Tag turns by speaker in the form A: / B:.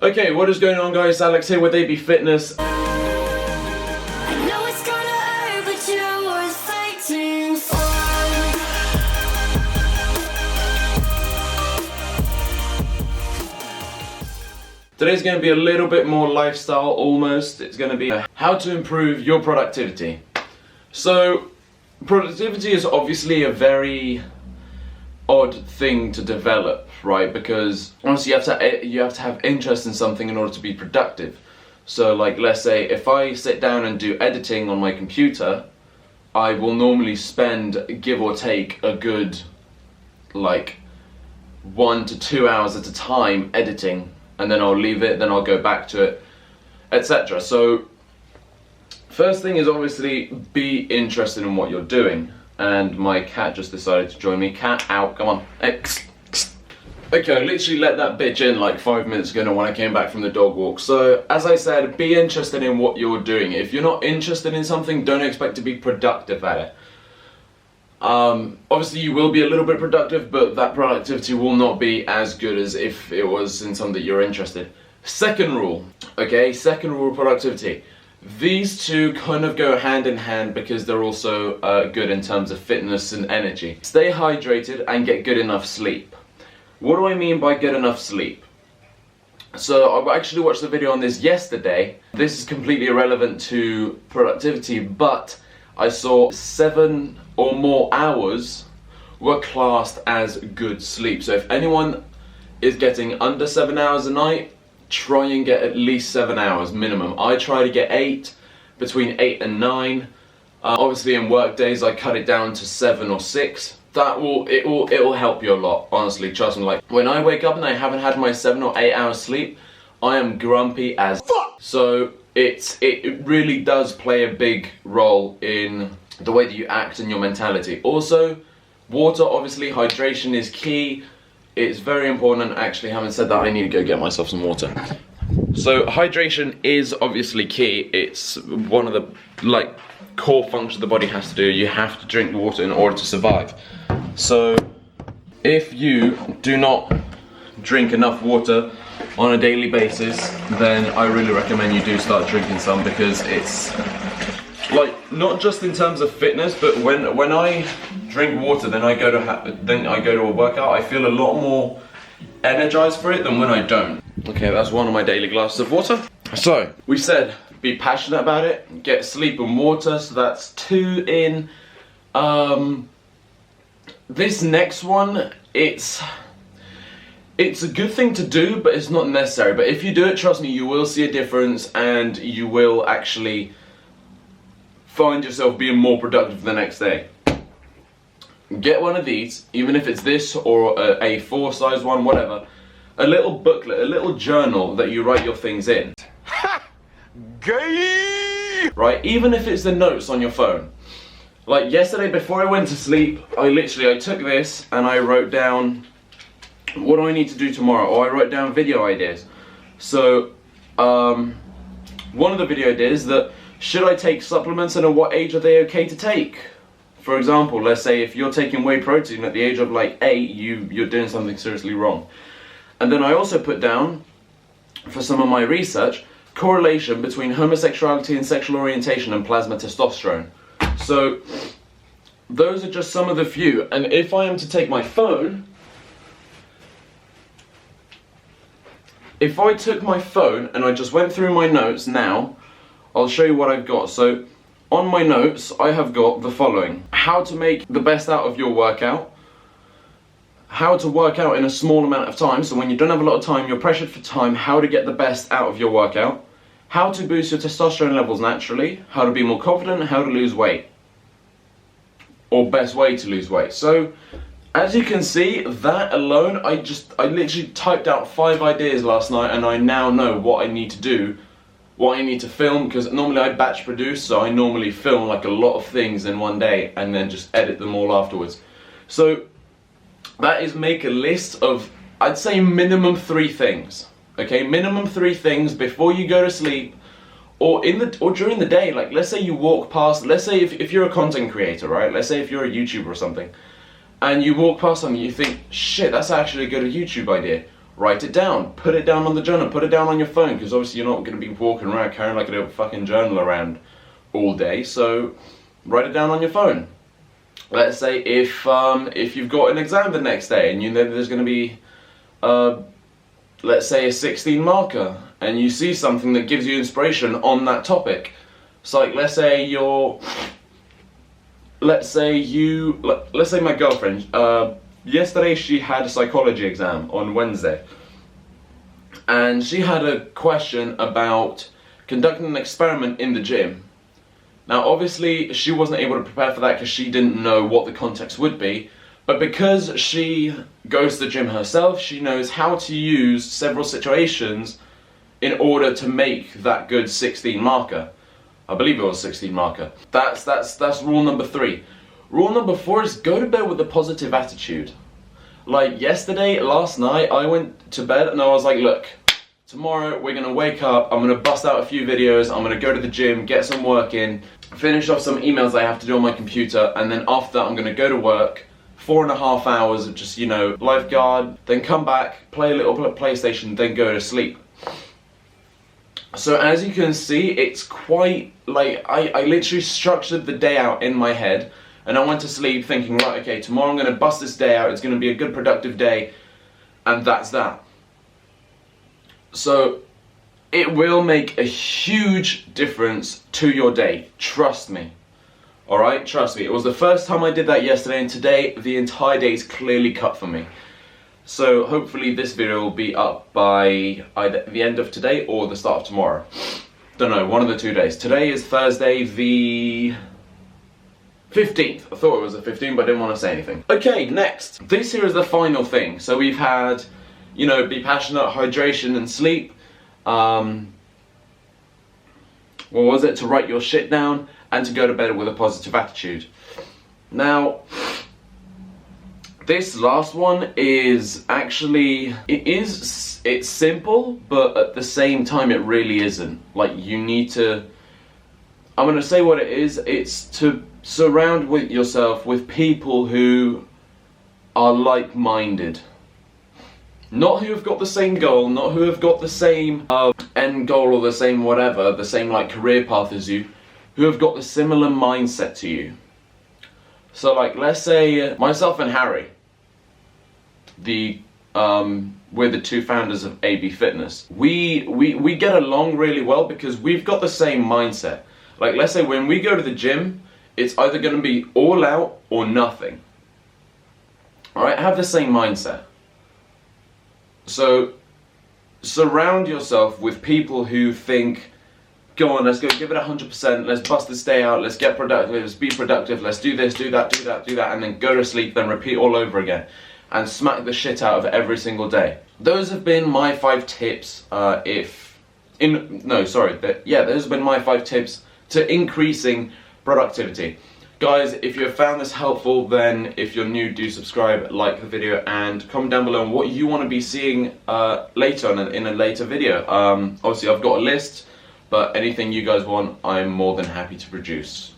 A: Okay, what is going on, guys? Alex here with AB Fitness.
B: I know it's gonna hurt, but you're worth fighting for.
A: Today's going to be a little bit more lifestyle, almost. It's going to be how to improve your productivity. So, productivity is obviously a very odd thing to develop, right? Because honestly, you have to have interest in something in order to be productive. So, like, let's say if I sit down and do editing on my computer, I will normally spend, give or take, a good like 1 to 2 hours at a time editing, and then I'll leave it, then I'll go back to it, etc. So first thing is obviously be interested in what you're doing. And my cat just decided to join me. Cat, out, come on. Okay, I literally let that bitch in like 5 minutes ago when I came back from the dog walk. So, as I said, be interested in what you're doing. If you're not interested in something, don't expect to be productive at it. Obviously you will be a little bit productive, but that productivity will not be as good as if it was in something that you're interested. Second rule, okay, second rule of productivity. These two kind of go hand in hand because they're also good in terms of fitness and energy. Stay hydrated and get good enough sleep. What do I mean by good enough sleep? So I actually watched the video on this yesterday. This is completely irrelevant to productivity, but I saw 7 or more hours were classed as good sleep. So if anyone is getting under 7 hours a night, try and get at least 7 hours minimum. I try to get 8, between 8 and 9. Obviously in work days I cut it down to 7 or 6. It will help you a lot, honestly, trust me. Like when I wake up and I haven't had my 7 or 8 hours sleep, I am grumpy as fuck. So it really does play a big role in the way that you act and your mentality. Also, water, obviously, hydration is key. It's very important, and actually, having said that, I need to go get myself some water. So hydration is obviously key. It's one of the core functions the body has to do. You have to drink water in order to survive. So if you do not drink enough water on a daily basis, then I really recommend you do start drinking some, because it's like not just in terms of fitness, but when I drink water, then I go to a workout, I feel a lot more energized for it than when I don't. Okay, that's one of my daily glasses of water. So we said be passionate about it, get sleep and water, so that's 2 in. This next one, it's a good thing to do, but it's not necessary. But if you do it, trust me, you will see a difference, and you will actually find yourself being more productive the next day. Get one of these, even if it's this or a A4 size one, whatever. A little booklet, a little journal that you write your things in. Ha! Gay! Right, even if it's the notes on your phone. Like yesterday before I went to sleep, I took this and I wrote down what do I need to do tomorrow, or I wrote down video ideas. So, one of the video ideas that should I take supplements, and at what age are they okay to take? For example, let's say if you're taking whey protein at the age of like 8, you're doing something seriously wrong. And then I also put down, for some of my research, correlation between homosexuality and sexual orientation and plasma testosterone. So those are just some of the few. And if I am to take my phone, if I took my phone and I just went through my notes now, I'll show you what I've got. So on my notes, I have got the following: how to make the best out of your workout, how to work out in a small amount of time, so when you don't have a lot of time, you're pressured for time, how to get the best out of your workout, how to boost your testosterone levels naturally, how to be more confident, how to lose weight, or best way to lose weight. So as you can see, that alone, I literally typed out 5 ideas last night, and I now know what I need to do, what I need to film, because normally I batch produce, so I normally film like a lot of things in one day and then just edit them all afterwards. So that is, make a list of, I'd say, minimum 3 things. Okay, minimum 3 things before you go to sleep, or during the day. Like, let's say you walk past, let's say if you're a content creator, right? Let's say if you're a YouTuber or something, and you walk past something, you think, shit, that's actually a good YouTube idea. write it down, put it down on the journal, put it down on your phone, because obviously you're not going to be walking around carrying like a little fucking journal around all day, so write it down on your phone. Let's say if you've got an exam the next day and you know there's going to be let's say a 16 marker, and you see something that gives you inspiration on that topic. So like let's say my girlfriend, yesterday she had a psychology exam on Wednesday, and she had a question about conducting an experiment in the gym. Now obviously she wasn't able to prepare for that because she didn't know what the context would be, but because she goes to the gym herself, she knows how to use several situations in order to make that good 16 marker. I believe it was 16 marker. That's rule number 3. Rule number 4 is go to bed with a positive attitude. Like last night, I went to bed and I was like, look, tomorrow we're gonna wake up, I'm gonna bust out a few videos, I'm gonna go to the gym, get some work in, finish off some emails I have to do on my computer, and then after that I'm gonna go to work, 4.5 hours of just, you know, lifeguard, then come back, play a little PlayStation, then go to sleep. So as you can see, it's quite, like, I literally structured the day out in my head, and I went to sleep thinking, right, okay, tomorrow I'm gonna bust this day out, it's gonna be a good productive day, and that's that. So it will make a huge difference to your day, trust me. Alright, trust me. It was the first time I did that yesterday, and today the entire day is clearly cut for me. So hopefully this video will be up by either the end of today or the start of tomorrow. Don't know, one of the 2 days. Today is Thursday the 15th. I thought it was the 15th, but I didn't want to say anything. Okay, next. This here is the final thing. So we've had, you know, be passionate, hydration and sleep. What was it? To write your shit down and to go to bed with a positive attitude. Now, this last one is actually, it's simple, but at the same time it really isn't. Like, you need to, I'm gonna say what it is, it's to surround yourself with people who are like-minded. Not who have got the same goal, not who have got the same end goal or the same whatever, the same like career path as you, who have got the similar mindset to you. So like, let's say myself and Harry, we're the 2 founders of AB Fitness. We get along really well because we've got the same mindset. Like, let's say when we go to the gym, it's either going to be all out or nothing. Alright, have the same mindset. So surround yourself with people who think, go on, let's go give it 100%, let's bust this day out, let's get productive, let's be productive, let's do this, do that, do that, do that, and then go to sleep, then repeat all over again. And smack the shit out of it every single day. Those have been my 5 tips, those have been my 5 tips to increasing productivity. Guys, if you have found this helpful, then if you're new, do subscribe, like the video, and comment down below on what you want to be seeing later in a later video. Obviously I've got a list, but anything you guys want, I'm more than happy to produce.